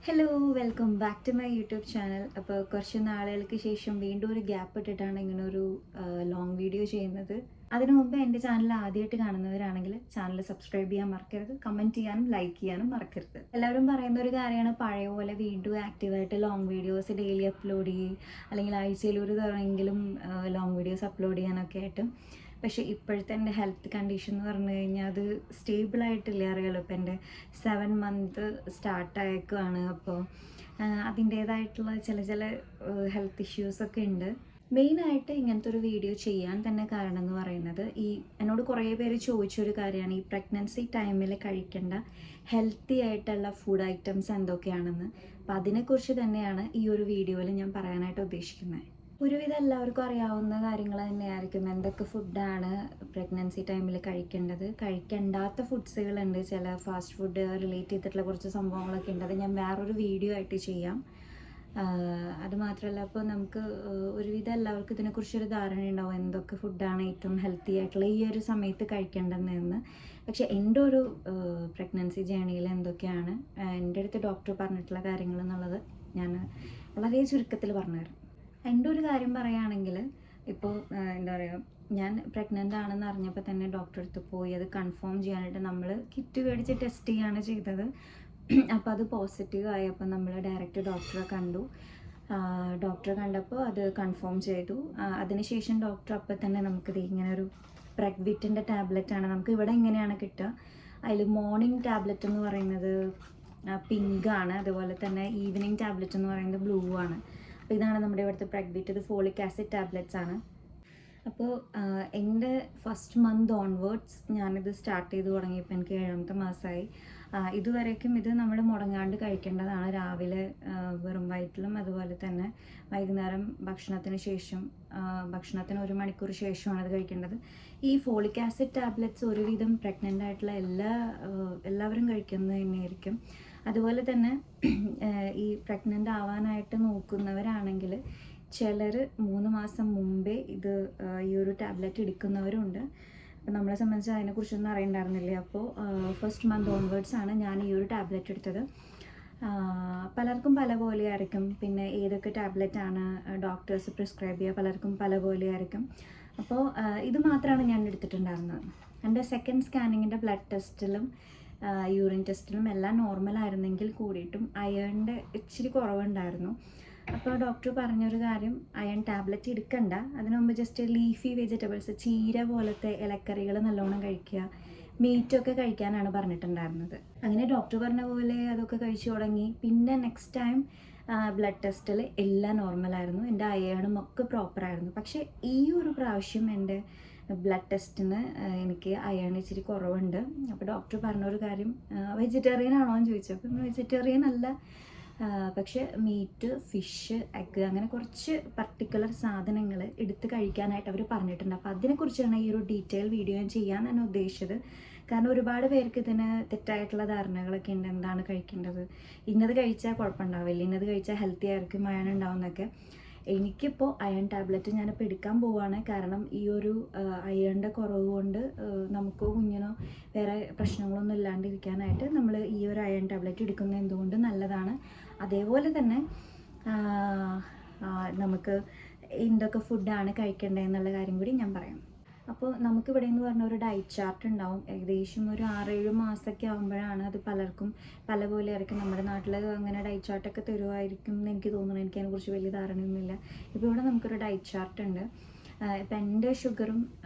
Hello welcome back to my YouTube channel. അപ്പോൾ കുറച്ച് നാളുകൾക്ക് ശേഷം വീണ്ടും ഒരു ഗ്യാപ്പ് ഇട്ടിട്ടാണ് ഇങ്ങനെ ഒരു ലോങ് വീഡിയോ ചെയ്യുന്നത്. അതിനു മുമ്പ് എൻ്റെ ചാനൽ ആദ്യമായിട്ട് കാണുന്നവരാണെങ്കിൽ ചാനൽ സബ്സ്ക്രൈബ് ചെയ്യാൻ മറക്കരുത്, കമൻറ്റ് ചെയ്യാനും ലൈക്ക് ചെയ്യാനും മറക്കരുത്. എല്ലാവരും പറയുന്ന ഒരു കാര്യമാണ് പഴയ പോലെ വീണ്ടും ആക്റ്റീവായിട്ട് ലോങ് വീഡിയോസ് ഡെയിലി അപ്ലോഡ് ചെയ്യും, അല്ലെങ്കിൽ ആഴ്ചയിൽ ഒരു തവണയെങ്കിലും ലോങ് വീഡിയോസ് അപ്ലോഡ് ചെയ്യാനൊക്കെ ആയിട്ട്. പക്ഷേ ഇപ്പോഴത്തെ എൻ്റെ ഹെൽത്ത് കണ്ടീഷൻ എന്ന് പറഞ്ഞു കഴിഞ്ഞാൽ അത് സ്റ്റേബിളായിട്ടില്ല. അറിയാലോ, ഇപ്പം എൻ്റെ 7 മന്ത് സ്റ്റാർട്ടായേക്കുവാണ്. അപ്പോൾ അതിൻ്റേതായിട്ടുള്ള ചില ഹെൽത്ത് ഇഷ്യൂസൊക്കെ ഉണ്ട്. മെയിനായിട്ട് ഇങ്ങനത്തെ ഒരു വീഡിയോ ചെയ്യാൻ തന്നെ കാരണം എന്ന് പറയുന്നത്, എന്നോട് കുറേ പേര് ചോദിച്ചൊരു കാര്യമാണ് ഈ പ്രഗ്നൻസി ടൈമിൽ കഴിക്കേണ്ട ഹെൽത്തി ആയിട്ടുള്ള ഫുഡ് ഐറ്റംസ് എന്തൊക്കെയാണെന്ന്. അപ്പോൾ അതിനെക്കുറിച്ച് തന്നെയാണ് ഈ ഒരു വീഡിയോയിൽ ഞാൻ പറയാനായിട്ട് ഉദ്ദേശിക്കുന്നത്. ഒരുവിധം എല്ലാവർക്കും അറിയാവുന്ന കാര്യങ്ങൾ തന്നെയായിരിക്കും എന്തൊക്കെ ഫുഡാണ് പ്രഗ്നൻസി ടൈമിൽ കഴിക്കേണ്ടത്. കഴിക്കേണ്ടാത്ത ഫുഡ്സുകളുണ്ട്, ചില ഫാസ്റ്റ് ഫുഡ് റിലേറ്റ് ചെയ്തിട്ടുള്ള കുറച്ച് സംഭവങ്ങളൊക്കെ ഉണ്ട്. അത് ഞാൻ വേറൊരു വീഡിയോ ആയിട്ട് ചെയ്യാം. അതുമാത്രമല്ല, അപ്പോൾ നമുക്ക് ഒരുവിധം എല്ലാവർക്കും ഇതിനെക്കുറിച്ചൊരു ധാരണ ഉണ്ടാവും എന്തൊക്കെ ഫുഡാണ് ഏറ്റവും ഹെൽത്തി ആയിട്ടുള്ള ഈ ഒരു സമയത്ത് കഴിക്കേണ്ടതെന്ന്. പക്ഷേ എൻ്റെ ഒരു പ്രഗ്നൻസി ജേണിയിൽ എന്തൊക്കെയാണ് എൻ്റെ അടുത്ത് ഡോക്ടർ പറഞ്ഞിട്ടുള്ള കാര്യങ്ങൾ എന്നുള്ളത് ഞാൻ വളരെ ചുരുക്കത്തിൽ പറഞ്ഞുതരാം. എൻ്റെ ഒരു കാര്യം പറയുകയാണെങ്കിൽ, ഇപ്പോൾ എന്താ പറയുക, ഞാൻ പ്രഗ്നൻ്റ് ആണെന്ന് അറിഞ്ഞപ്പോൾ തന്നെ ഡോക്ടറെ അടുത്ത് പോയി അത് കൺഫേം ചെയ്യാനായിട്ട് നമ്മൾ കിറ്റ് മേടിച്ച് ടെസ്റ്റ് ചെയ്യുകയാണ് ചെയ്തത്. അപ്പോൾ അത് പോസിറ്റീവ് ആയപ്പോൾ നമ്മൾ ഡയറക്റ്റ് ഡോക്ടറെ കണ്ടു. ഡോക്ടറെ കണ്ടപ്പോൾ അത് കൺഫേം ചെയ്തു. അതിനുശേഷം ഡോക്ടർ അപ്പോൾ തന്നെ നമുക്കിത് ഇങ്ങനെ ഒരു പ്രഗ്വിറ്റിൻ്റെ ടാബ്ലറ്റാണ് നമുക്ക് ഇവിടെ ഇങ്ങനെയാണ് കിട്ടുക. അതിൽ മോർണിംഗ് ടാബ്ലറ്റ് എന്ന് പറയുന്നത് പിങ്കാണ്, അതുപോലെ തന്നെ ഈവനിങ് ടാബ്ലറ്റ് എന്ന് പറയുന്നത് ബ്ലൂ ആണ്. അപ്പോൾ ഇതാണ് നമ്മുടെ ഇവിടുത്തെ പ്രഗ്വിറ്റ്. ഇത് ഫോളിക് ആസിഡ് ടാബ്ലറ്റ്സ് ആണ്. അപ്പോൾ എൻ്റെ ഫസ്റ്റ് മന്ത് ഓൺവേർഡ്സ് ഞാനിത് സ്റ്റാർട്ട് ചെയ്ത് തുടങ്ങിയപ്പോൾ എനിക്ക് 7ാമത്തെ മാസമായി. ഇതുവരേക്കും ഇത് നമ്മൾ മുടങ്ങാണ്ട് കഴിക്കേണ്ടതാണ്. രാവിലെ വെറും വയറ്റിലും, അതുപോലെ തന്നെ വൈകുന്നേരം ഭക്ഷണത്തിന് ശേഷം, ഭക്ഷണത്തിന് 1 മണിക്കൂർ ശേഷമാണ് ഇത് കഴിക്കേണ്ടത്. ഈ ഫോളിക് ആസിഡ് ടാബ്ലറ്റ്സ് ഒരുവിധം പ്രഗ്നൻ്റ് ആയിട്ടുള്ള എല്ലാവരും കഴിക്കുന്നത് തന്നെയായിരിക്കും. അതുപോലെ തന്നെ ഈ പ്രഗ്നൻ്റ് ആവാനായിട്ട് നോക്കുന്നവരാണെങ്കിൽ ചിലർ 3 മാസം മുമ്പേ ഈ ഒരു ടാബ്ലറ്റ് എടുക്കുന്നവരുണ്ട്. അപ്പോൾ നമ്മളെ സംബന്ധിച്ച് അതിനെക്കുറിച്ചൊന്നും അറിയണ്ടായിരുന്നില്ല. അപ്പോൾ ഫസ്റ്റ് മന്ത് ഓൺവേർഡ്സ് ആണ് ഞാൻ ഈ ഒരു ടാബ്ലറ്റ് എടുത്തത്. പലർക്കും പല പോലെ ആയിരിക്കും, പിന്നെ ഏതൊക്കെ ടാബ്ലറ്റാണ് ഡോക്ടേഴ്സ് പ്രിസ്ക്രൈബ് ചെയ്യുക പലർക്കും പല പോലെ ആയിരിക്കും. അപ്പോൾ ഇത് മാത്രമാണ് ഞാൻ എടുത്തിട്ടുണ്ടായിരുന്നത്. എൻ്റെ സെക്കൻഡ് സ്കാനിങ്ങിൻ്റെ ബ്ലഡ് ടെസ്റ്റിലും യൂറിൻ ടെസ്റ്റിലും എല്ലാം നോർമലായിരുന്നെങ്കിൽ കൂടിയിട്ടും അയേണിൻ്റെ ഇച്ചിരി കുറവുണ്ടായിരുന്നു. അപ്പോൾ ഡോക്ടർ പറഞ്ഞൊരു കാര്യം, അയൺ ടാബ്ലറ്റ് എടുക്കണ്ട, അതിനു മുമ്പ് ജസ്റ്റ് ലീഫി വെജിറ്റബിൾസ്, ചീര പോലത്തെ ഇലക്കറികൾ നല്ലോണം കഴിക്കുക, മീറ്റൊക്കെ കഴിക്കാനാണ് പറഞ്ഞിട്ടുണ്ടായിരുന്നത്. അങ്ങനെ ഡോക്ടർ പറഞ്ഞ പോലെ അതൊക്കെ കഴിച്ചു തുടങ്ങി. പിന്നെ നെക്സ്റ്റ് ടൈം ബ്ലഡ് ടെസ്റ്റിൽ എല്ലാം നോർമലായിരുന്നു, എൻ്റെ അയേണും ഒക്കെ പ്രോപ്പറായിരുന്നു. പക്ഷേ ഈ ഒരു പ്രാവശ്യം എൻ്റെ ബ്ലഡ് ടെസ്റ്റിന് എനിക്ക് അയേൺ ഇച്ചിരി കുറവുണ്ട്. അപ്പോൾ ഡോക്ടർ പറഞ്ഞൊരു കാര്യം, വെജിറ്റേറിയൻ ആണോ എന്ന് ചോദിച്ചു. അപ്പം വെജിറ്റേറിയൻ അല്ല, പക്ഷേ മീറ്റ്, ഫിഷ്, എഗ്ഗ് അങ്ങനെ കുറച്ച് പർട്ടിക്കുലർ സാധനങ്ങൾ എടുത്ത് കഴിക്കാനായിട്ട് അവർ പറഞ്ഞിട്ടുണ്ട്. അപ്പോൾ അതിനെക്കുറിച്ചാണ് ഈ ഒരു ഡീറ്റെയിൽ വീഡിയോ ഞാൻ ചെയ്യാൻ തന്നെ ഉദ്ദേശിച്ചത്. കാരണം ഒരുപാട് പേർക്ക് ഇതിന് തെറ്റായിട്ടുള്ള ധാരണകളൊക്കെ ഉണ്ട്. എന്താണ് കഴിക്കേണ്ടത്, ഇന്നത് കഴിച്ചാൽ കുഴപ്പമുണ്ടാവില്ല, ഇന്നത് കഴിച്ചാൽ ഹെൽത്തി ആയിരിക്കും, അയൺ ഉണ്ടാവുമെന്നൊക്കെ. എനിക്കിപ്പോൾ അയൺ ടാബ്ലറ്റ് ഞാനിപ്പോൾ എടുക്കാൻ പോവുകയാണ്. കാരണം ഈ ഒരു അയണിൻ്റെ കുറവ് കൊണ്ട് നമുക്കോ കുഞ്ഞിനോ വേറെ പ്രശ്നങ്ങളൊന്നും ഇല്ലാണ്ടിരിക്കാനായിട്ട് നമ്മൾ ഈ ഒരു അയൺ ടാബ്ലറ്റ് എടുക്കുന്നത് എന്തുകൊണ്ട് നല്ലതാണ്. അതേപോലെ തന്നെ നമുക്ക് എന്തൊക്കെ ഫുഡാണ് കഴിക്കേണ്ടതെന്നുള്ള കാര്യം കൂടി ഞാൻ പറയാം. അപ്പോൾ നമുക്കിവിടെ എന്ന് പറഞ്ഞ ഒരു ഡയറ്റ് ചാർട്ട് ഉണ്ടാവും. ഏകദേശം ഒരു 6-7 മാസമൊക്കെ ആകുമ്പോഴാണ് അത് പലർക്കും പല പോലെ ആയിരിക്കും. നമ്മുടെ നാട്ടിൽ അങ്ങനെ ഡയറ്റ് ചാർട്ടൊക്കെ തരുമായിരിക്കും എന്ന് എനിക്ക് തോന്നുന്നു. എനിക്ക് അതിനെക്കുറിച്ച് വലിയ ധാരണയൊന്നുമില്ല. ഇപ്പോൾ ഇവിടെ നമുക്കൊരു ഡയറ്റ് ചാർട്ട് ഉണ്ട്. ഇപ്പം എൻ്റെ ഷുഗറും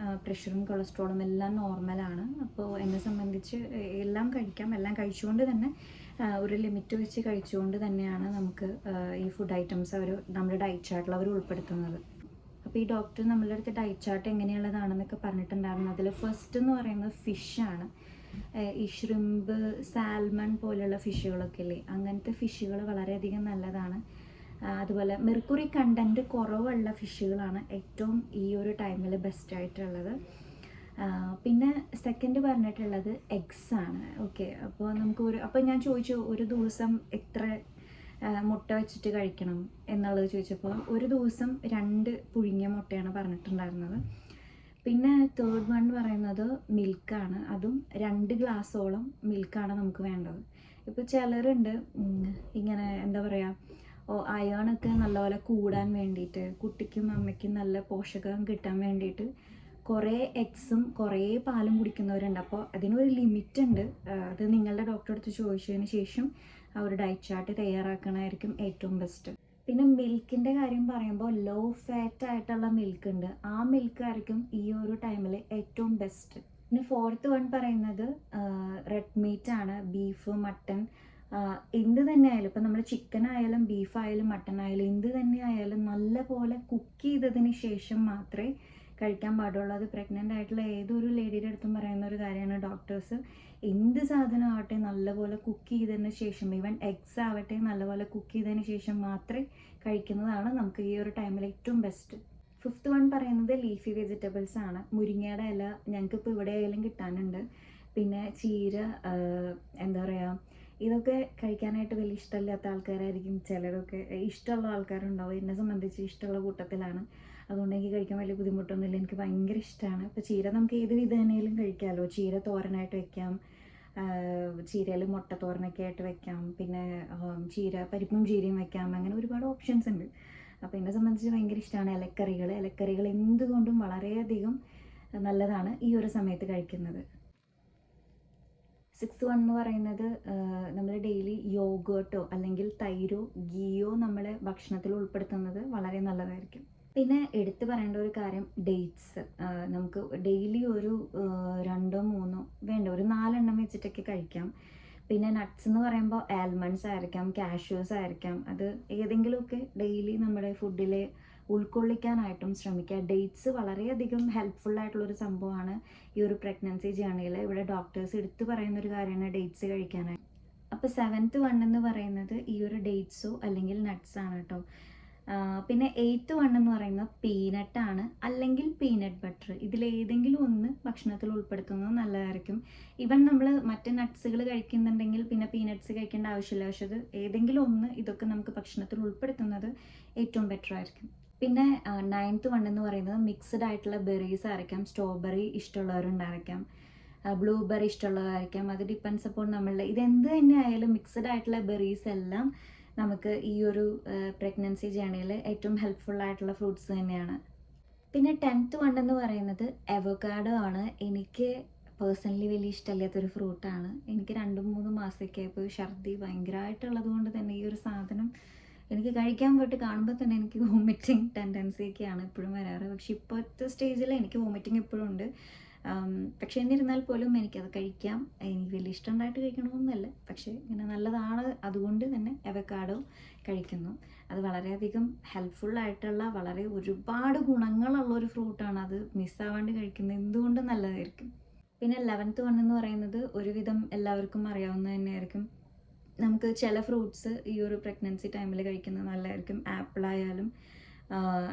പ്രഷറും കൊളസ്ട്രോളും എല്ലാം നോർമലാണ്. അപ്പോൾ എന്നെ സംബന്ധിച്ച് എല്ലാം കഴിക്കാം. എല്ലാം കഴിച്ചുകൊണ്ട് തന്നെ ഒരു ലിമിറ്റ് വെച്ച് കഴിച്ചുകൊണ്ട് തന്നെയാണ് നമുക്ക് ഈ ഫുഡ് ഐറ്റംസ് നമ്മുടെ ഡയറ്റ് ചാർട്ടിൽ അവർ ഉൾപ്പെടുത്തുന്നത്. അപ്പോൾ ഈ ഡോക്ടർ നമ്മളുടെ അടുത്ത് ഡയറ്റ് ചാർട്ട് എങ്ങനെയുള്ളതാണെന്നൊക്കെ പറഞ്ഞിട്ടുണ്ടായിരുന്നു. അതിൽ ഫസ്റ്റ് എന്ന് പറയുന്നത് ഫിഷാണ്. ഈ ഷ്രിമ്പ്, സാൽമൺ പോലെയുള്ള ഫിഷുകളൊക്കെ ഇല്ലേ, അങ്ങനത്തെ ഫിഷുകൾ വളരെയധികം നല്ലതാണ്. അതുപോലെ മെർക്കുറി കണ്ടൻറ്റ് കുറവുള്ള ഫിഷുകളാണ് ഏറ്റവും ഈ ഒരു ടൈമിൽ ബെസ്റ്റായിട്ടുള്ളത്. പിന്നെ സെക്കൻഡ് പറഞ്ഞിട്ടുള്ളത് എഗ്സ് ആണ്. ഓക്കെ, അപ്പോൾ ഞാൻ ചോദിച്ചു ഒരു ദിവസം എത്ര മുട്ട വെച്ചിട്ട് കഴിക്കണം എന്നുള്ളത് ചോദിച്ചപ്പോൾ ഒരു ദിവസം 2 പുഴുങ്ങിയ മുട്ടയാണ് പറഞ്ഞിട്ടുണ്ടായിരുന്നത്. പിന്നെ തേർഡ് വൺ പറയുന്നത് മിൽക്കാണ്. അതും 2 ഗ്ലാസ്സോളം മിൽക്കാണ് നമുക്ക് വേണ്ടത്. ഇപ്പോൾ ചിലരുണ്ട് ഇങ്ങനെ എന്താ പറയുക, അയണൊക്കെ നല്ലപോലെ കൂടാൻ വേണ്ടിയിട്ട്, കുട്ടിക്കും അമ്മയ്ക്കും നല്ല പോഷകം കിട്ടാൻ വേണ്ടിയിട്ട് കുറേ എഗ്സും കുറേ പാലും കുടിക്കുന്നവരുണ്ട്. അപ്പോൾ അതിനൊരു ലിമിറ്റ് ഉണ്ട്. അത് നിങ്ങളുടെ ഡോക്ടറെ അടുത്ത് ചോദിച്ചതിന് ശേഷം ആ ഒരു ഡയറ്റ് ചാർട്ട് തയ്യാറാക്കണമായിരിക്കും ഏറ്റവും ബെസ്റ്റ്. പിന്നെ മിൽക്കിൻ്റെ കാര്യം പറയുമ്പോൾ ലോ ഫാറ്റ് ആയിട്ടുള്ള മിൽക്ക് ഉണ്ട്, ആ മിൽക്ക് ആയിരിക്കും ഈ ഒരു ടൈമിൽ ഏറ്റവും ബെസ്റ്റ്. പിന്നെ ഫോർത്ത് വൺ പറയുന്നത് റെഡ് മീറ്റ് ആണ്. ബീഫ്, മട്ടൺ, എന്ത് തന്നെ ആയാലും, ഇപ്പം നമ്മൾ ചിക്കൻ ആയാലും ബീഫ് ആയാലും മട്ടൺ ആയാലും എന്ത് തന്നെ ആയാലും നല്ല പോലെ കുക്ക് ചെയ്തതിന് ശേഷം മാത്രമേ കഴിക്കാൻ പാടുള്ളൂ. അത് പ്രഗ്നൻ്റ് ആയിട്ടുള്ള ഏതൊരു ലേഡിയുടെ അടുത്തും പറയുന്ന ഒരു കാര്യമാണ്. ഡോക്ടേഴ്സ് എന്ത് സാധനം ആവട്ടെ നല്ലപോലെ കുക്ക് ചെയ്തതിന് ശേഷം, ഈവൻ എഗ്സ് ആവട്ടെ നല്ലപോലെ കുക്ക് ചെയ്തതിന് ശേഷം മാത്രമേ കഴിക്കുന്നതാണ് നമുക്ക് ഈ ഒരു ടൈമിൽ ഏറ്റവും ബെസ്റ്റ്. ഫിഫ്ത്ത് വൺ പറയുന്നത് ലീഫി വെജിറ്റബിൾസ് ആണ്. മുരിങ്ങയുടെ ഇല ഞങ്ങൾക്കിപ്പോൾ ഇവിടെ ആയാലും കിട്ടാനുണ്ട്. പിന്നെ ചീര, എന്താ പറയുക, ഇതൊക്കെ കഴിക്കാനായിട്ട് വലിയ ഇഷ്ടമില്ലാത്ത ആൾക്കാരായിരിക്കും ചിലരൊക്കെ. ഇഷ്ടമുള്ള ആൾക്കാരുണ്ടാവും. എന്നെ സംബന്ധിച്ച് ഇഷ്ടമുള്ള കൂട്ടത്തിലാണ്. അതുകൊണ്ട് എനിക്ക് കഴിക്കാൻ വലിയ ബുദ്ധിമുട്ടൊന്നുമില്ല, എനിക്ക് ഭയങ്കര ഇഷ്ടമാണ്. ഇപ്പോൾ ചീര നമുക്ക് ഏത് വിധേനയിലും കഴിക്കാമല്ലോ. ചീര തോരനായിട്ട് വെക്കാം, ചീരയിൽ മുട്ട തോരനൊക്കെ ആയിട്ട് വെക്കാം, പിന്നെ ചീര പരിപ്പും ചീരയും വെക്കാം, അങ്ങനെ ഒരുപാട് ഓപ്ഷൻസ് ഉണ്ട്. അപ്പോൾ എന്നെ സംബന്ധിച്ച് ഭയങ്കര ഇഷ്ടമാണ് ഇലക്കറികൾ എന്തുകൊണ്ടും വളരെയധികം നല്ലതാണ് ഈ ഒരു സമയത്ത് കഴിക്കുന്നത്. സിക്സ് വൺ എന്ന് പറയുന്നത് നമ്മൾ ഡെയിലി യോഗേർട്ടോ അല്ലെങ്കിൽ തൈരോ ഗീയോ നമ്മൾ ഭക്ഷണത്തിൽ ഉൾപ്പെടുത്തുന്നത് വളരെ നല്ലതായിരിക്കും. പിന്നെ എടുത്തു പറയേണ്ട ഒരു കാര്യം ഡേറ്റ്സ്. നമുക്ക് ഡെയിലി ഒരു 2 3 വേണ്ട ഒരു 4 എണ്ണം വെച്ചിട്ടൊക്കെ കഴിക്കാം. പിന്നെ നട്ട്സ് എന്ന് പറയുമ്പോൾ ആൽമണ്ട്സ് ആയിരിക്കാം, കാഷ്യൂസ് ആയിരിക്കാം, അത് ഏതെങ്കിലുമൊക്കെ ഡെയിലി നമ്മുടെ ഫുഡിൽ ഉൾക്കൊള്ളിക്കാനായിട്ടും ശ്രമിക്കുക. ഡേറ്റ്സ് വളരെയധികം ഹെൽപ്ഫുൾ ആയിട്ടുള്ളൊരു സംഭവമാണ് ഈ ഒരു പ്രഗ്നൻസി ജേർണിയിൽ. ഇവിടെ ഡോക്ടേഴ്സ് എടുത്തു പറയുന്നൊരു കാര്യമാണ് ഡേറ്റ്സ് കഴിക്കാനായിട്ട്. അപ്പോൾ 7th വൺ എന്ന് പറയുന്നത് ഈ ഒരു ഡേറ്റ്സോ അല്ലെങ്കിൽ നട്ട്സ് ആണ് കേട്ടോ. പിന്നെ 8th വൺ എന്ന് പറയുന്നത് പീനട്ടാണ് അല്ലെങ്കിൽ പീനട്ട് ബട്ടർ. ഇതിലേതെങ്കിലും ഒന്ന് ഭക്ഷണത്തിൽ ഉൾപ്പെടുത്തുന്നത് നല്ലതായിരിക്കും. ഈവൻ നമ്മൾ മറ്റ് നട്ട്സുകൾ കഴിക്കുന്നുണ്ടെങ്കിൽ പിന്നെ പീനട്ട്സ് കഴിക്കേണ്ട ആവശ്യമില്ല. പക്ഷെ അത് ഏതെങ്കിലും ഒന്ന് ഇതൊക്കെ നമുക്ക് ഭക്ഷണത്തിൽ ഉൾപ്പെടുത്തുന്നത് ഏറ്റവും ബെറ്റർ ആയിരിക്കും. പിന്നെ 9th വൺ എന്ന് പറയുന്നത് മിക്സ്ഡ് ആയിട്ടുള്ള ബെറീസ് ആയിരിക്കാം. സ്ട്രോബെറി ഇഷ്ടമുള്ളവരുണ്ടായിരിക്കാം, ബ്ലൂബെറി ഇഷ്ടമുള്ളതായിരിക്കാം. അത് ഡിപ്പെൻസ് അപ്പോൾ നമ്മളുടെ ഇതെന്ത് തന്നെ ആയാലും മിക്സ്ഡ് ആയിട്ടുള്ള ബെറീസ് എല്ലാം നമുക്ക് ഈ ഒരു പ്രഗ്നൻസി ജേർണിയിൽ ഏറ്റവും ഹെൽപ്ഫുൾ ആയിട്ടുള്ള ഫ്രൂട്ട്സ് തന്നെയാണ്. പിന്നെ 10th വൺ എന്ന് പറയുന്നത് അവോക്കാഡോ ആണ്. എനിക്ക് പേഴ്സണലി വലിയ ഇഷ്ടമില്ലാത്തൊരു ഫ്രൂട്ടാണ്. എനിക്ക് 2-3 മാസമൊക്കെ ആയപ്പോൾ ഛർദി ഭയങ്കരമായിട്ടുള്ളത് കൊണ്ട് തന്നെ ഈ ഒരു സാധനം എനിക്ക് കഴിക്കാൻ പോയിട്ട് കാണുമ്പോൾ തന്നെ എനിക്ക് വോമിറ്റിംഗ് ടെൻഡൻസിയൊക്കെയാണ് എപ്പോഴും വരാറ്. പക്ഷെ ഇപ്പോഴത്തെ സ്റ്റേജിൽ എനിക്ക് വോമിറ്റിംഗ് എപ്പോഴും ഉണ്ട്. പക്ഷെ എന്നിരുന്നാൽ പോലും എനിക്കത് കഴിക്കാം. എനിക്ക് വലിയ ഇഷ്ടമുണ്ടായിട്ട് കഴിക്കണമെന്നല്ല, പക്ഷേ ഇങ്ങനെ നല്ലതാണ്, അതുകൊണ്ട് തന്നെ അവക്കാഡോ കഴിക്കുന്നു. അത് വളരെയധികം ഹെൽപ്ഫുള്ളായിട്ടുള്ള വളരെ ഒരുപാട് ഗുണങ്ങളുള്ളൊരു ഫ്രൂട്ടാണ്. അത് മിസ്സാവാണ്ട് കഴിക്കുന്നത് എന്തുകൊണ്ടും നല്ലതായിരിക്കും. പിന്നെ 11th വൺ എന്ന് പറയുന്നത് ഒരുവിധം എല്ലാവർക്കും അറിയാവുന്നത് തന്നെയായിരിക്കും. നമുക്ക് ചില ഫ്രൂട്ട്സ് ഈ ഒരു പ്രഗ്നൻസി ടൈമിൽ കഴിക്കുന്നത് നല്ലതായിരിക്കും. ആപ്പിളായാലും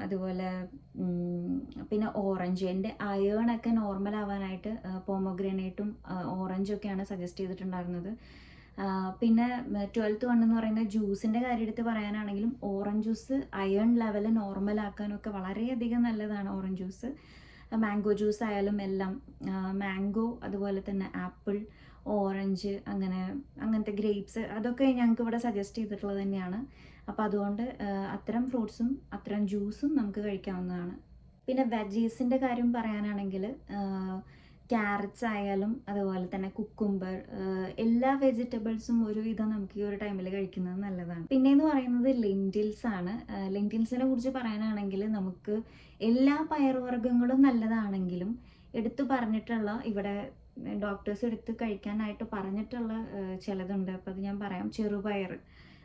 അതുപോലെ പിന്നെ ഓറഞ്ച്. എൻ്റെ അയേണൊക്കെ നോർമൽ ആവാനായിട്ട് പോമോഗ്രാനേറ്റും ഓറഞ്ചൊക്കെയാണ് സജസ്റ്റ് ചെയ്തിട്ടുണ്ടായിരുന്നത്. പിന്നെ 12th വൺ എന്ന് പറയുന്നത് ജ്യൂസിൻ്റെ കാര്യം എടുത്ത് പറയാനാണെങ്കിലും orange juice iron level normal ആക്കാനൊക്കെ വളരെയധികം നല്ലതാണ് ഓറഞ്ച് ജ്യൂസ്. മാംഗോ ജ്യൂസ് ആയാലും എല്ലാം, മാംഗോ അതുപോലെ തന്നെ ആപ്പിൾ, ഓറഞ്ച്, അങ്ങനത്തെ ഗ്രേപ്സ്, അതൊക്കെ ഞങ്ങൾക്ക് ഇവിടെ സജസ്റ്റ് ചെയ്തിട്ടുള്ളത് തന്നെയാണ്. അപ്പോൾ അതുകൊണ്ട് അത്തരം ഫ്രൂട്ട്സും അത്തരം ജ്യൂസും നമുക്ക് കഴിക്കാവുന്നതാണ്. പിന്നെ വെജീസിൻ്റെ കാര്യം പറയാനാണെങ്കിൽ ക്യാരറ്റ്സ് ആയാലും അതുപോലെ തന്നെ കുക്കുംബർ, എല്ലാ വെജിറ്റബിൾസും ഒരുവിധം നമുക്ക് ഈ ഒരു ടൈമിൽ കഴിക്കുന്നത് നല്ലതാണ്. പിന്നെയെന്ന് പറയുന്നത് ലെൻറ്റിൽസ് ആണ്. ലെൻറ്റിൽസിനെ കുറിച്ച് പറയാനാണെങ്കിൽ നമുക്ക് എല്ലാ പയറുവർഗ്ഗങ്ങളും നല്ലതാണെങ്കിലും എടുത്തു പറഞ്ഞിട്ടുള്ള ഇവിടെ ഡോക്ടേഴ്സ് എടുത്ത് കഴിക്കാനായിട്ട് പറഞ്ഞിട്ടുള്ള ചിലതുണ്ട്. അപ്പോൾ അത് ഞാൻ പറയാം. ചെറുപയർ,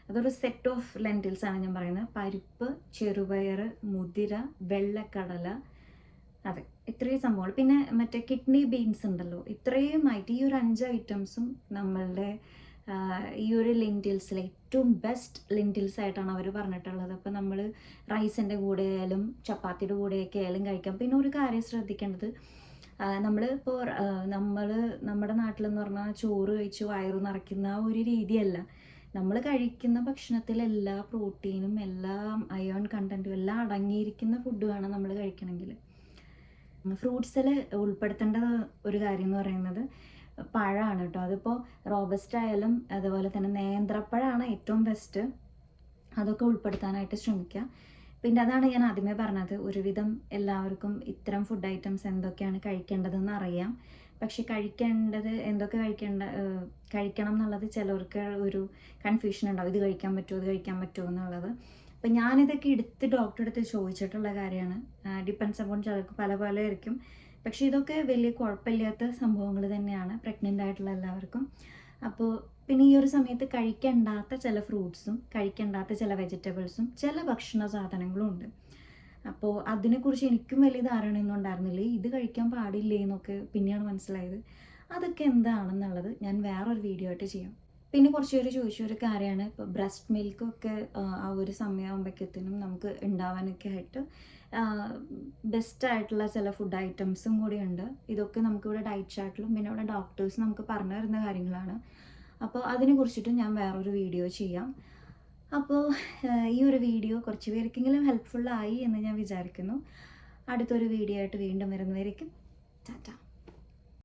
അതൊരു സെറ്റ് ഓഫ് ലെൻറ്റിൽസ് ആണ് ഞാൻ പറയുന്നത്. പരിപ്പ്, ചെറുപയർ, മുതിര, വെള്ളക്കടല, അതെ ഇത്രയും സംഭവങ്ങൾ. പിന്നെ മറ്റേ കിഡ്നി ബീൻസ് ഉണ്ടല്ലോ, ഇത്രയുമായിട്ട് ഈ ഒരു 5 ഐറ്റംസും നമ്മളുടെ ഈ ഒരു ലെൻറ്റിൽസിൽ ഏറ്റവും ബെസ്റ്റ് ലെൻറ്റിൽസ് ആയിട്ടാണ് അവർ പറഞ്ഞിട്ടുള്ളത്. അപ്പോൾ നമ്മൾ റൈസിൻ്റെ കൂടെ ആയാലും ചപ്പാത്തിയുടെ കൂടെയൊക്കെ ആയാലും കഴിക്കാം. പിന്നെ ഒരു കാര്യം ശ്രദ്ധിക്കേണ്ടത്, നമ്മളിപ്പോൾ നമ്മുടെ നാട്ടിലെന്ന് പറഞ്ഞാൽ ചോറ് കഴിച്ച് വയറ് നിറയ്ക്കുന്ന ആ ഒരു രീതിയല്ല. നമ്മൾ കഴിക്കുന്ന ഭക്ഷണത്തിൽ എല്ലാ പ്രോട്ടീനും എല്ലാ അയോൺ കണ്ടൻറ്റും എല്ലാം അടങ്ങിയിരിക്കുന്ന ഫുഡ് വേണം നമ്മൾ കഴിക്കണമെങ്കിൽ. ഫ്രൂട്ട്സിൽ ഉൾപ്പെടുത്തേണ്ട ഒരു കാര്യം എന്ന് പറയുന്നത് പഴമാണ് കേട്ടോ. അതിപ്പോൾ റോബസ്റ്റ് ആയാലും അതുപോലെ തന്നെ നേന്ത്രപ്പഴമാണ് ഏറ്റവും ബെസ്റ്റ്. അതൊക്കെ ഉൾപ്പെടുത്താനായിട്ട് ശ്രമിക്കുക. പിന്നെ അതാണ് ഞാൻ ആദ്യമേ പറഞ്ഞത്, ഒരുവിധം എല്ലാവർക്കും ഇത്തരം ഫുഡ് ഐറ്റംസ് എന്തൊക്കെയാണ് കഴിക്കേണ്ടതെന്ന് അറിയാം. പക്ഷെ കഴിക്കേണ്ടത് എന്തൊക്കെ കഴിക്കണം എന്നുള്ളത് ചിലർക്ക് ഒരു കൺഫ്യൂഷൻ ഉണ്ടാവും. ഇത് കഴിക്കാൻ പറ്റുമോ, ഇത് കഴിക്കാൻ പറ്റുമോ എന്നുള്ളത്. അപ്പം ഞാനിതൊക്കെ എടുത്ത് ഡോക്ടറെ അടുത്ത് ചോദിച്ചിട്ടുള്ള കാര്യമാണ്. ഡിപ്പെൻസ് അപ്പോൺ ചിലർക്ക് പല പല ആയിരിക്കും. പക്ഷേ ഇതൊക്കെ വലിയ കുഴപ്പമില്ലാത്ത സംഭവങ്ങൾ തന്നെയാണ് പ്രഗ്നൻ്റ് ആയിട്ടുള്ള എല്ലാവർക്കും. അപ്പോൾ പിന്നെ ഈ ഒരു സമയത്ത് കഴിക്കേണ്ടാത്ത ചില ഫ്രൂട്ട്സും കഴിക്കേണ്ടാത്ത ചില വെജിറ്റബിൾസും ചില ഭക്ഷണ സാധനങ്ങളും ഉണ്ട്. അപ്പോൾ അതിനെക്കുറിച്ച് എനിക്കും വലിയ ധാരണയൊന്നും ഉണ്ടായിരുന്നില്ല. ഇത് കഴിക്കാൻ പാടില്ലേ എന്നൊക്കെ പിന്നെയാണ് മനസ്സിലായത്. അതൊക്കെ എന്താണെന്നുള്ളത് ഞാൻ വേറൊരു വീഡിയോ ആയിട്ട് ചെയ്യാം. പിന്നെ കുറച്ച് പേര് ചോദിച്ചൊരു കാര്യമാണ്, ഇപ്പോൾ ബ്രസ്റ്റ് മിൽക്കൊക്കെ ആ ഒരു സമയമാകുമ്പോഴത്തേനും നമുക്ക് ഉണ്ടാവാനൊക്കെ ആയിട്ട് ബെസ്റ്റ് ആയിട്ടുള്ള ചില ഫുഡ് ഐറ്റംസും കൂടി ഉണ്ട്. ഇതൊക്കെ നമുക്കിവിടെ ഡയറ്റ് ചാർട്ടിലും പിന്നെ ഇവിടെ ഡോക്ടേഴ്സ് നമുക്ക് പറഞ്ഞു തരുന്ന കാര്യങ്ങളാണ്. അപ്പോൾ അതിനെ കുറിച്ചിട്ട് ഞാൻ വേറൊരു വീഡിയോ ചെയ്യാം. അപ്പോൾ ഈ ഒരു വീഡിയോ കുറച്ച് പേർക്കെങ്കിലും ഹെൽപ്ഫുള്ളായി എന്ന് ഞാൻ വിചാരിക്കുന്നു. അടുത്തൊരു വീഡിയോ ആയിട്ട് വീണ്ടും വരുന്നവരേക്കും ടാറ്റ.